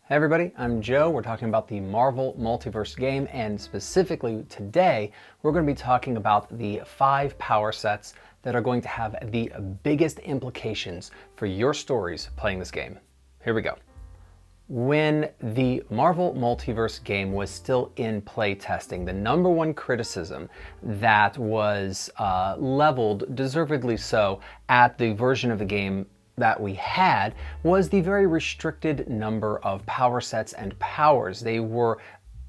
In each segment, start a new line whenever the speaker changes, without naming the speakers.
Hey everybody, I'm Joe. We're talking about the Marvel Multiverse game, and specifically today, we're going to be talking about the 5 power sets that are going to have the biggest implications for your stories playing this game. Here we go. When the Marvel Multiverse game was still in play testing, the number one criticism that was leveled, deservedly so, at the version of the game that we had was the very restricted number of power sets and powers. They were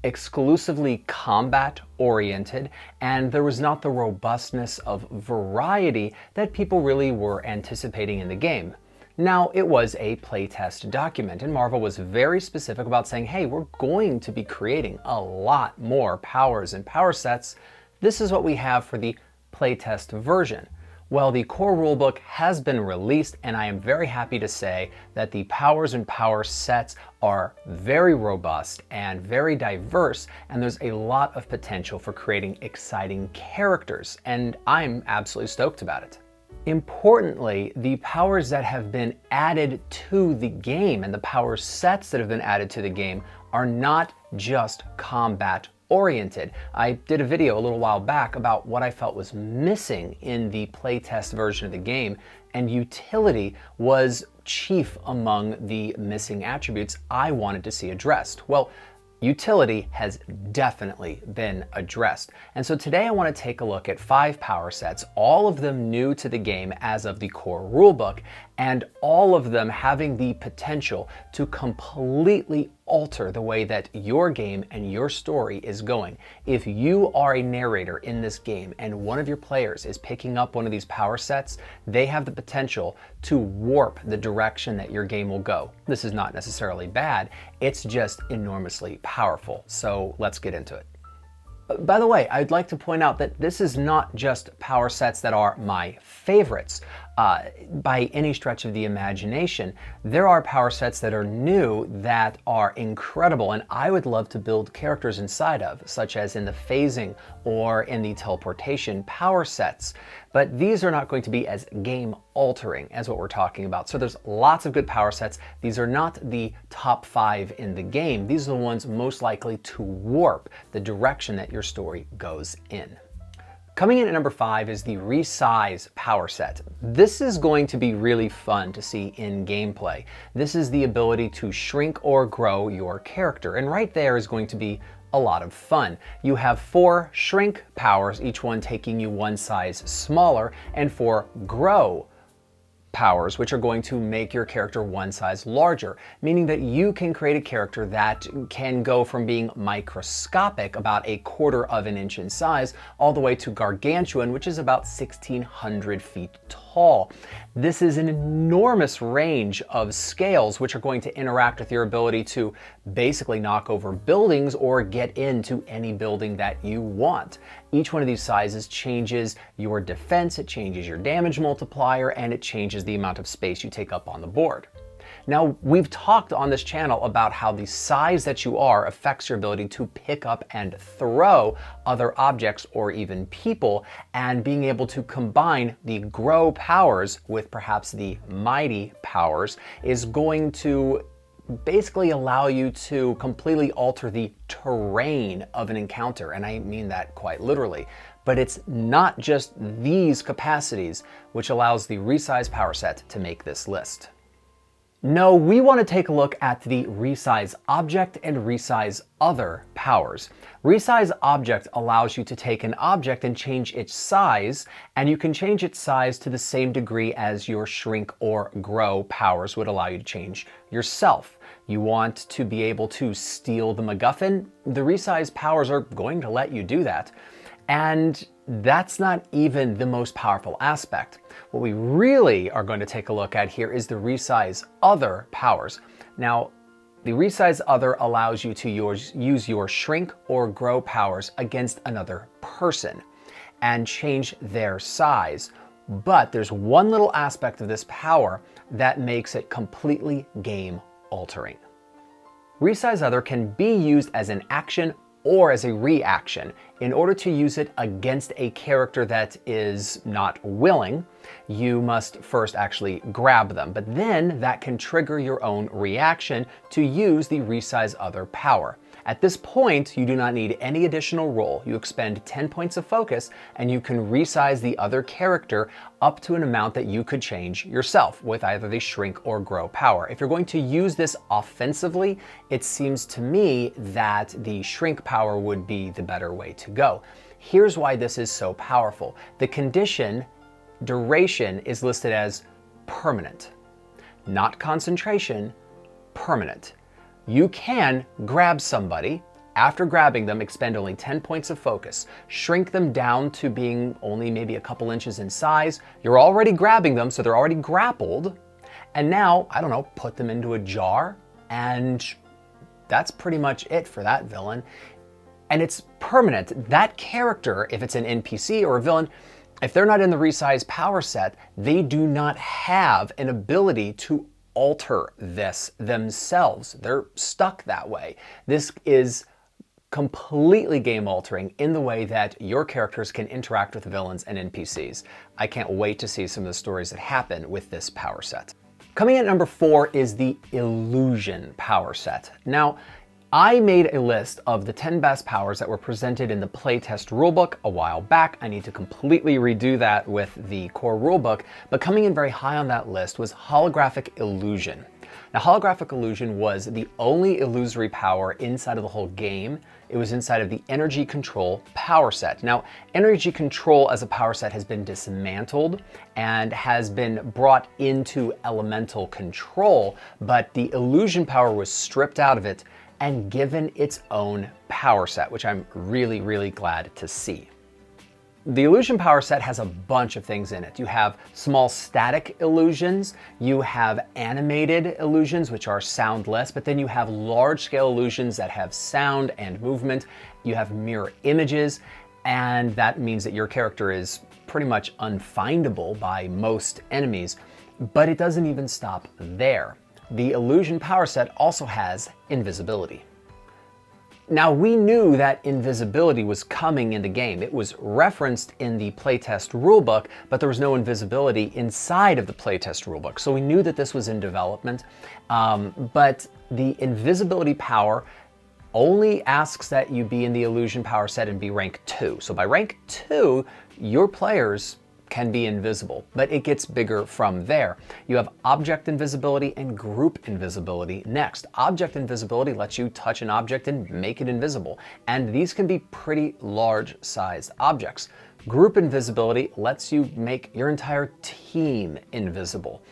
exclusively combat oriented, and there was not the robustness of variety that people really were anticipating in the game. Now, it was a playtest document, and Marvel was very specific about saying, hey, we're going to be creating a lot more powers and power sets. This is what we have for the playtest version. Well, the core rulebook has been released, and I am very happy to say that the powers and power sets are very robust and very diverse, and there's a lot of potential for creating exciting characters, and I'm absolutely stoked about it. Importantly, the powers that have been added to the game and the power sets that have been added to the game are not just combat oriented. I did a video a little while back about what I felt was missing in the playtest version of the game, and utility was chief among the missing attributes I wanted to see addressed. Well, utility has definitely been addressed. And so today I want to take a look at 5 power sets, all of them new to the game as of the core rulebook, and all of them having the potential to completely alter the way that your game and your story is going. If you are a narrator in this game and one of your players is picking up one of these power sets, they have the potential to warp the direction that your game will go. This is not necessarily bad, it's just enormously powerful. So let's get into it. By the way, I'd like to point out that this is not just power sets that are my favorites. By any stretch of the imagination, there are power sets that are new that are incredible and I would love to build characters inside of, such as in the phasing or in the teleportation power sets. But these are not going to be as game altering as what we're talking about. So there's lots of good power sets. These are not the top 5 in the game. These are the ones most likely to warp the direction that your story goes in. Coming in at number 5 is the Resize power set. This is going to be really fun to see in gameplay. This is the ability to shrink or grow your character, and right there is going to be a lot of fun. You have 4 shrink powers, each one taking you one size smaller, and 4 grow powers, which are going to make your character one size larger, meaning that you can create a character that can go from being microscopic, about 1/4 of an inch in size, all the way to gargantuan, which is about 1,600 feet tall. This is an enormous range of scales which are going to interact with your ability to basically knock over buildings or get into any building that you want. Each one of these sizes changes your defense, it changes your damage multiplier, and it changes the amount of space you take up on the board. Now, we've talked on this channel about how the size that you are affects your ability to pick up and throw other objects or even people, and being able to combine the grow powers with perhaps the mighty powers is going to basically allow you to completely alter the terrain of an encounter, and I mean that quite literally. But it's not just these capacities which allows the Resize power set to make this list. No, we want to take a look at the Resize Object and Resize Other powers. Resize Object allows you to take an object and change its size, and you can change its size to the same degree as your Shrink or Grow powers would allow you to change yourself. You want to be able to steal the MacGuffin? The Resize powers are going to let you do that. And that's not even the most powerful aspect. What we really are going to take a look at here is the Resize Other powers. Now, the Resize Other allows you to use your Shrink or Grow powers against another person and change their size. But there's one little aspect of this power that makes it completely game altering. Resize Other can be used as an action or as a reaction. In order to use it against a character that is not willing, you must first actually grab them, but then that can trigger your own reaction to use the Resize Other power. At this point, you do not need any additional roll. You expend 10 points of focus and you can resize the other character up to an amount that you could change yourself with either the shrink or grow power. If you're going to use this offensively, it seems to me that the shrink power would be the better way to go. Here's why this is so powerful. The condition duration is listed as permanent, not concentration, permanent. You can grab somebody, after grabbing them, expend only 10 points of focus, shrink them down to being only maybe a couple inches in size. You're already grabbing them, so they're already grappled. And now, I don't know, put them into a jar, and that's pretty much it for that villain. And it's permanent. That character, if it's an NPC or a villain, if they're not in the Resize power set, they do not have an ability to alter this themselves. They're stuck that way. This is completely game altering in the way that your characters can interact with villains and NPCs. I can't wait to see some of the stories that happen with this power set. Coming in at number 4 is the Illusion power set. Now, I made a list of the 10 best powers that were presented in the playtest rulebook a while back. I need to completely redo that with the core rulebook, but coming in very high on that list was Holographic Illusion. Now, Holographic Illusion was the only illusory power inside of the whole game. It was inside of the Energy Control power set. Now, Energy Control as a power set has been dismantled and has been brought into Elemental Control, but the Illusion power was stripped out of it and given its own power set, which I'm really, really glad to see. The Illusion power set has a bunch of things in it. You have small static illusions, you have animated illusions, which are soundless, but then you have large scale illusions that have sound and movement. You have mirror images, and that means that your character is pretty much unfindable by most enemies, but it doesn't even stop there. The Illusion power set also has invisibility. Now, we knew that invisibility was coming in the game. It was referenced in the playtest rulebook, but there was no invisibility inside of the playtest rulebook. So we knew that this was in development, but the invisibility power only asks that you be in the Illusion power set and be rank 2. So by rank 2, your players can be invisible, but it gets bigger from there. You have object invisibility and group invisibility next. Object invisibility lets you touch an object and make it invisible, and these can be pretty large sized objects. Group invisibility lets you make your entire team invisible,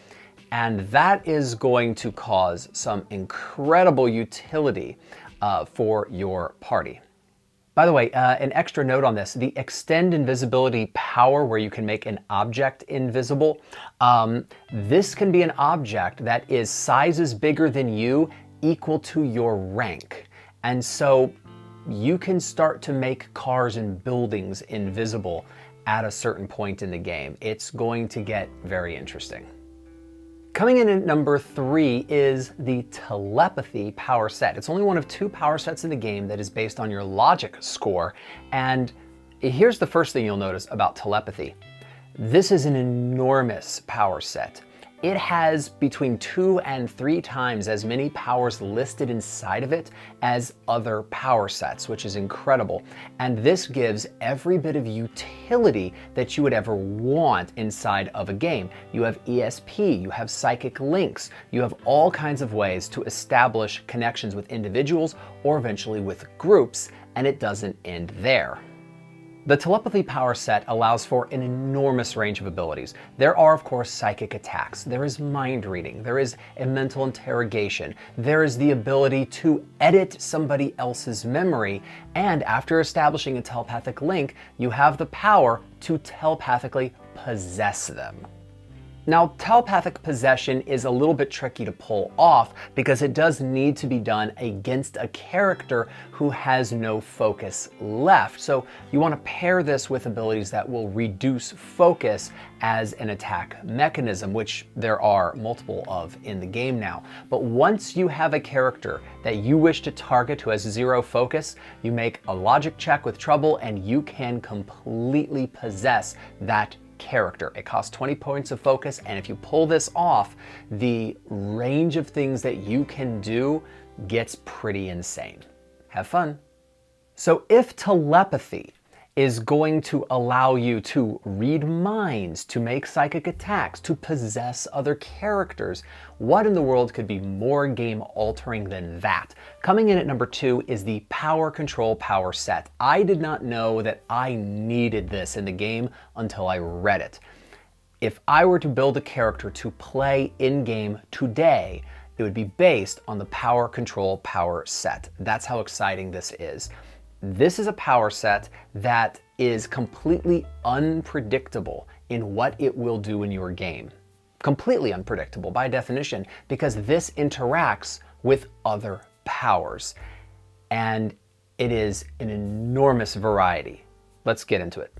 and that is going to cause some incredible utility for your party. By the way, an extra note on this, the extend invisibility power where you can make an object invisible, this can be an object that is sizes bigger than you equal to your rank. And so you can start to make cars and buildings invisible at a certain point in the game. It's going to get very interesting. Coming in at number 3 is the Telepathy power set. It's only one of 2 power sets in the game that is based on your logic score. And here's the first thing you'll notice about Telepathy. This is an enormous power set. It has between 2 and 3 times as many powers listed inside of it as other power sets, which is incredible. And this gives every bit of utility that you would ever want inside of a game. You have ESP, you have psychic links, you have all kinds of ways to establish connections with individuals or eventually with groups, and it doesn't end there. The Telepathy power set allows for an enormous range of abilities. There are, of course, psychic attacks. There is mind reading. There is a mental interrogation. There is the ability to edit somebody else's memory. And after establishing a telepathic link, you have the power to telepathically possess them. Now, telepathic possession is a little bit tricky to pull off because it does need to be done against a character who has no focus left. So you want to pair this with abilities that will reduce focus as an attack mechanism, which there are multiple of in the game now. But once you have a character that you wish to target who has zero focus, you make a logic check with trouble and you can completely possess that character. It costs 20 points of focus, and if you pull this off, the range of things that you can do gets pretty insane. Have fun. So if telepathy is going to allow you to read minds, to make psychic attacks, to possess other characters, what in the world could be more game altering than that? Coming in at number 2 is the Power Control Power Set. I did not know that I needed this in the game until I read it. If I were to build a character to play in-game today, it would be based on the Power Control Power Set. That's how exciting this is. This is a power set that is completely unpredictable in what it will do in your game. Completely unpredictable by definition, because this interacts with other powers. And it is an enormous variety. Let's get into it.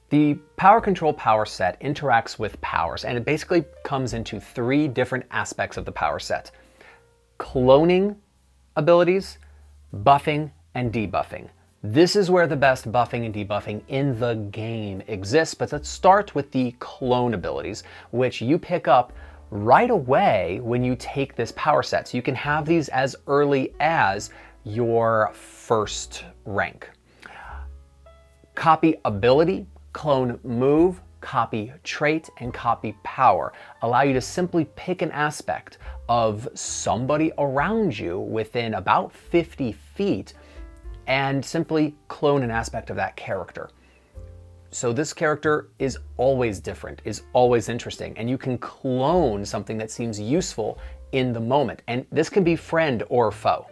The Power Control Power Set interacts with powers, and it basically comes into 3 different aspects of the power set: cloning abilities, buffing, and debuffing. This is where the best buffing and debuffing in the game exists, but let's start with the clone abilities, which you pick up right away when you take this power set. So you can have these as early as your first rank. Copy ability, clone move, copy trait, and copy power allow you to simply pick an aspect of somebody around you within about 50 feet and simply clone an aspect of that character. So this character is always different, is always interesting, and you can clone something that seems useful in the moment. And this can be friend or foe.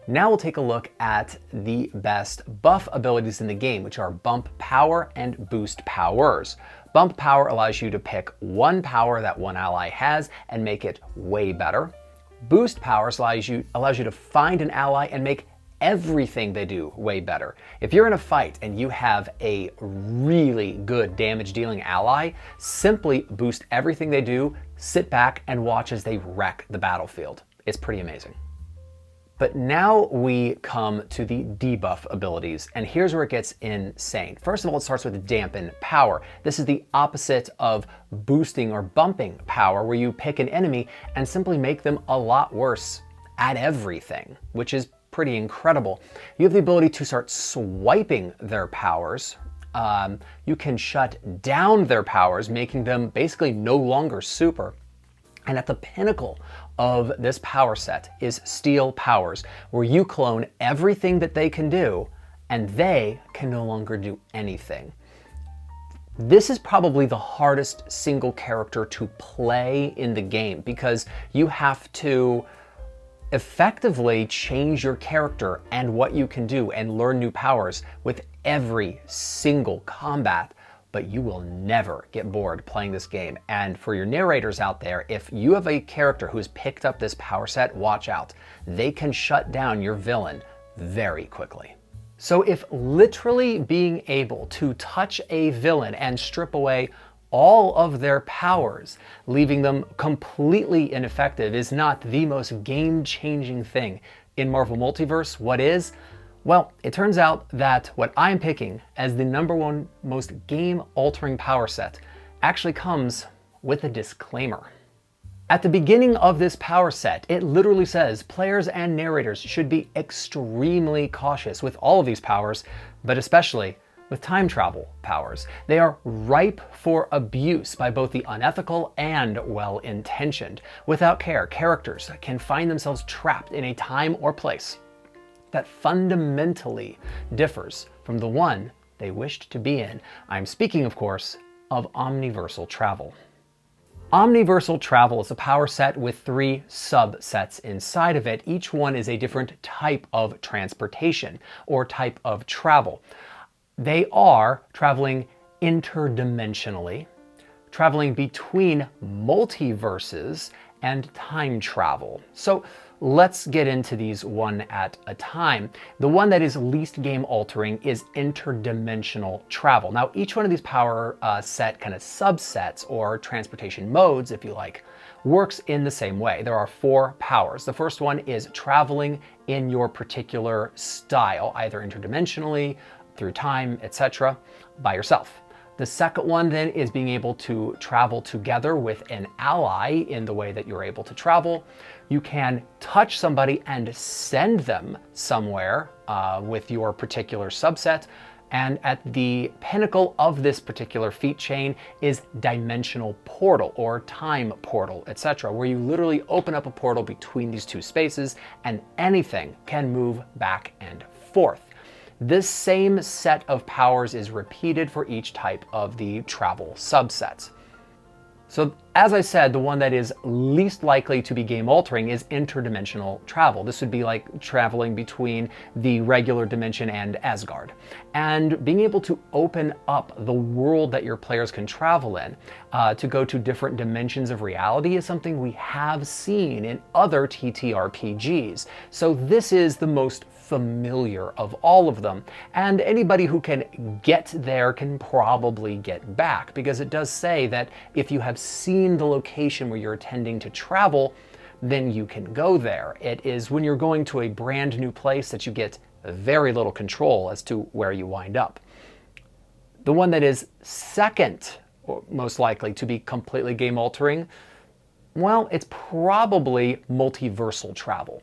Now we'll take a look at the best buff abilities in the game, which are Bump Power and Boost Powers. Bump Power allows you to pick one power that one ally has and make it way better. Boost Powers allows you to find an ally and make everything they do way better. If you're in a fight and you have a really good damage dealing ally, simply boost everything they do, sit back and watch as they wreck the battlefield. It's pretty amazing. But now we come to the debuff abilities, and here's where it gets insane. First of all, it starts with Dampen Power. This is the opposite of boosting or bumping power, where you pick an enemy and simply make them a lot worse at everything, which is pretty incredible. You have the ability to start swiping their powers. You can shut down their powers, making them basically no longer super. And at the pinnacle of this power set is Steal Powers, where you clone everything that they can do, and they can no longer do anything. This is probably the hardest single character to play in the game, because you have to effectively change your character and what you can do and learn new powers with every single combat, but you will never get bored playing this game. And for your narrators out there, if you have a character who has picked up this power set, watch out. They can shut down your villain very quickly. So if literally being able to touch a villain and strip away all of their powers, leaving them completely ineffective, is not the most game-changing thing in Marvel Multiverse, what is? Well, it turns out that what I'm picking as the #1 most game-altering power set actually comes with a disclaimer. At the beginning of this power set, it literally says players and narrators should be extremely cautious with all of these powers, but especially with time travel powers. They are ripe for abuse by both the unethical and well-intentioned. Without care, characters can find themselves trapped in a time or place that fundamentally differs from the one they wished to be in. I'm speaking, of course, of Omniverse Travel. Omniverse Travel is a power set with 3 subsets inside of it. Each one is a different type of transportation or type of travel. They are traveling interdimensionally, traveling between multiverses, and time travel. So let's get into these one at a time. The one that is least game altering is interdimensional travel. Now, each one of these power set kind of subsets or transportation modes, if you like, works in the same way. There are 4 powers. The first one is traveling in your particular style, either interdimensionally, through time, etc., by yourself. The second one then is being able to travel together with an ally in the way that you're able to travel. You can touch somebody and send them somewhere with your particular subset. And at the pinnacle of this particular feat chain is dimensional portal or time portal, etc., where you literally open up a portal between these 2 spaces and anything can move back and forth. This same set of powers is repeated for each type of the travel subsets. So as I said, the one that is least likely to be game altering is interdimensional travel. This would be like traveling between the regular dimension and Asgard. And being able to open up the world that your players can travel in to go to different dimensions of reality is something we have seen in other TTRPGs. So this is the most familiar of all of them, and anybody who can get there can probably get back, because it does say that if you have seen the location where you're intending to travel, then you can go there. It is when you're going to a brand new place that you get very little control as to where you wind up. The one that is second, or most likely to be completely game altering, well, it's probably multiversal travel.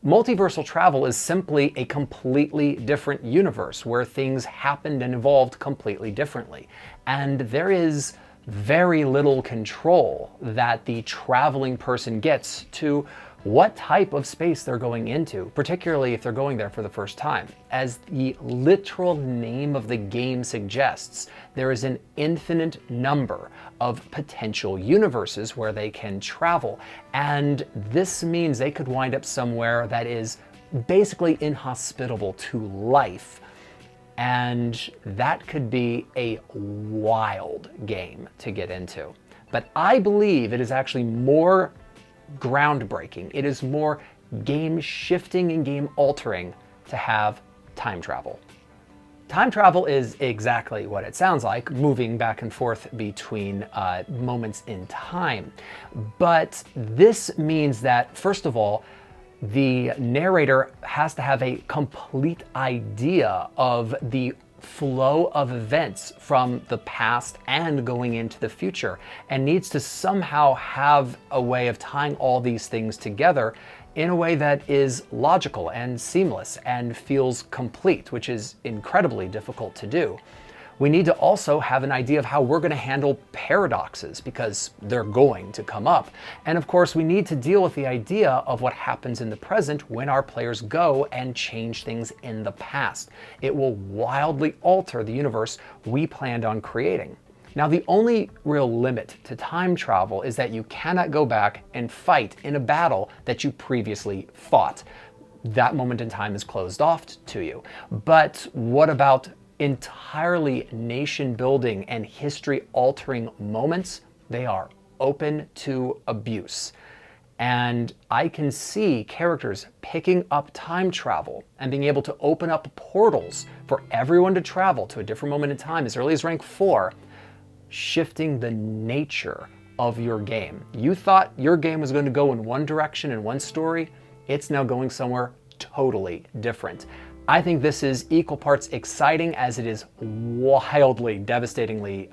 Multiversal travel is simply a completely different universe where things happened and evolved completely differently. And there is very little control that the traveling person gets to what type of space they're going into, particularly if they're going there for the first time. As the literal name of the game suggests, there is an infinite number of potential universes where they can travel. And this means they could wind up somewhere that is basically inhospitable to life. And that could be a wild game to get into. But I believe it is actually more groundbreaking. It is more game shifting and game altering to have time travel. Time travel is exactly what it sounds like, moving back and forth between moments in time. But this means that, first of all, the narrator has to have a complete idea of the flow of events from the past and going into the future, and needs to somehow have a way of tying all these things together in a way that is logical and seamless and feels complete, which is incredibly difficult to do. We need to also have an idea of how we're going to handle paradoxes, because they're going to come up. And of course, we need to deal with the idea of what happens in the present when our players go and change things in the past. It will wildly alter the universe we planned on creating. Now, the only real limit to time travel is that you cannot go back and fight in a battle that you previously fought. That moment in time is closed off to you. But what about entirely nation-building and history-altering moments? They are open to abuse. And I can see characters picking up time travel and being able to open up portals for everyone to travel to a different moment in time as early as rank 4, shifting the nature of your game. You thought your game was going to go in one direction in one story. It's now going somewhere totally different. I think this is equal parts exciting as it is wildly, devastatingly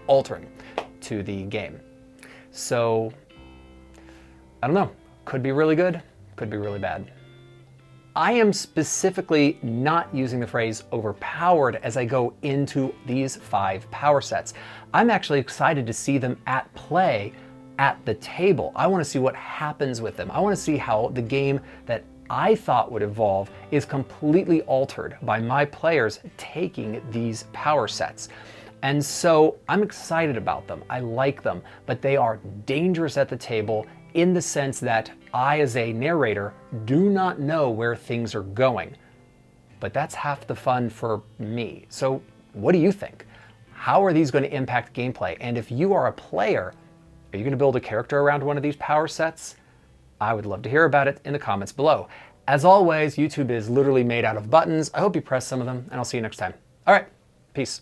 altering to the game. So, I don't know. Could be really good, could be really bad. I am specifically not using the phrase overpowered as I go into these 5 power sets. I'm actually excited to see them at play at the table. I want to see what happens with them. I want to see how the game that I thought would evolve is completely altered by my players taking these power sets. And so I'm excited about them. I like them, but they are dangerous at the table in the sense that I, as a narrator, do not know where things are going. But that's half the fun for me. So what do you think? How are these going to impact gameplay? And if you are a player, are you going to build a character around one of these power sets? I would love to hear about it in the comments below. As always, YouTube is literally made out of buttons. I hope you press some of them, and I'll see you next time. All right, peace.